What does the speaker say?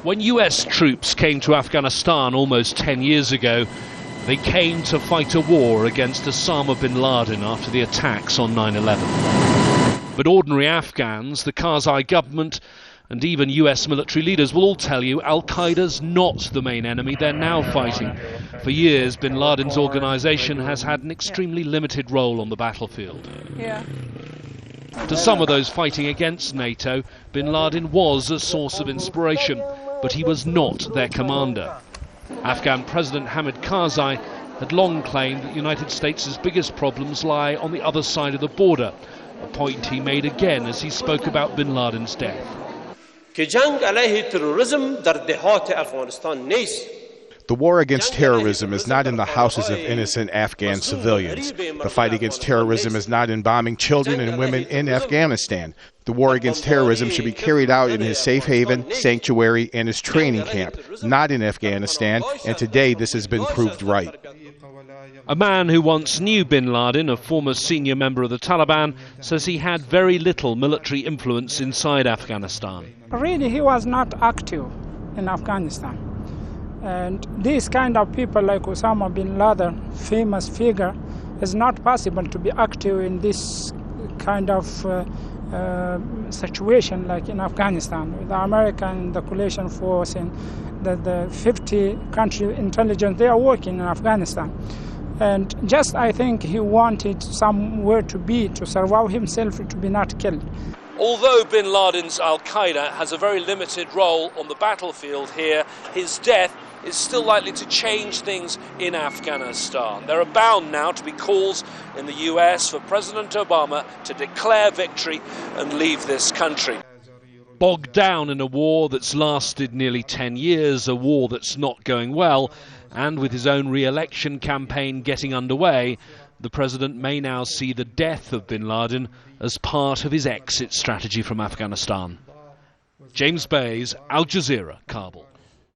When US troops came to Afghanistan almost 10 years ago, they came to fight a war against Osama bin Laden after the attacks on 9/11. But ordinary Afghans, the Karzai government, and even US military leaders will all tell you Al-Qaeda's not the main enemy they're now fighting. For years, bin Laden's organisation has had an extremely limited role on the battlefield. To some of those fighting against NATO, bin Laden was a source of inspiration, but he was not their commander. Afghan President Hamid Karzai had long claimed that the United States' biggest problems lie on the other side of the border, a point he made again as he spoke about bin Laden's death. The war against terrorism is not in the houses of innocent Afghan civilians. The fight against terrorism is not in bombing children and women in Afghanistan. The war against terrorism should be carried out in his safe haven, sanctuary, and his training camp, not in Afghanistan, and today this has been proved right. A man who once knew bin Laden, a former senior member of the Taliban, says he had very little military influence inside Afghanistan. Really, he was not active in Afghanistan. And these kind of people like Osama bin Laden, famous figure, is not possible to be active in this kind of situation like in Afghanistan. With the American, the coalition force, and the 50 country intelligence, they are working in Afghanistan. And just I think he wanted somewhere to be, to survive himself, to be not killed. Although bin Laden's Al-Qaeda has a very limited role on the battlefield here, his death is still likely to change things in Afghanistan. There are bound now to be calls in the US for President Obama to declare victory and leave this country. Bogged down in a war that's lasted nearly 10 years, a war that's not going well, and with his own re-election campaign getting underway, the president may now see the death of bin Laden as part of his exit strategy from Afghanistan. James Bays, Al Jazeera, Kabul.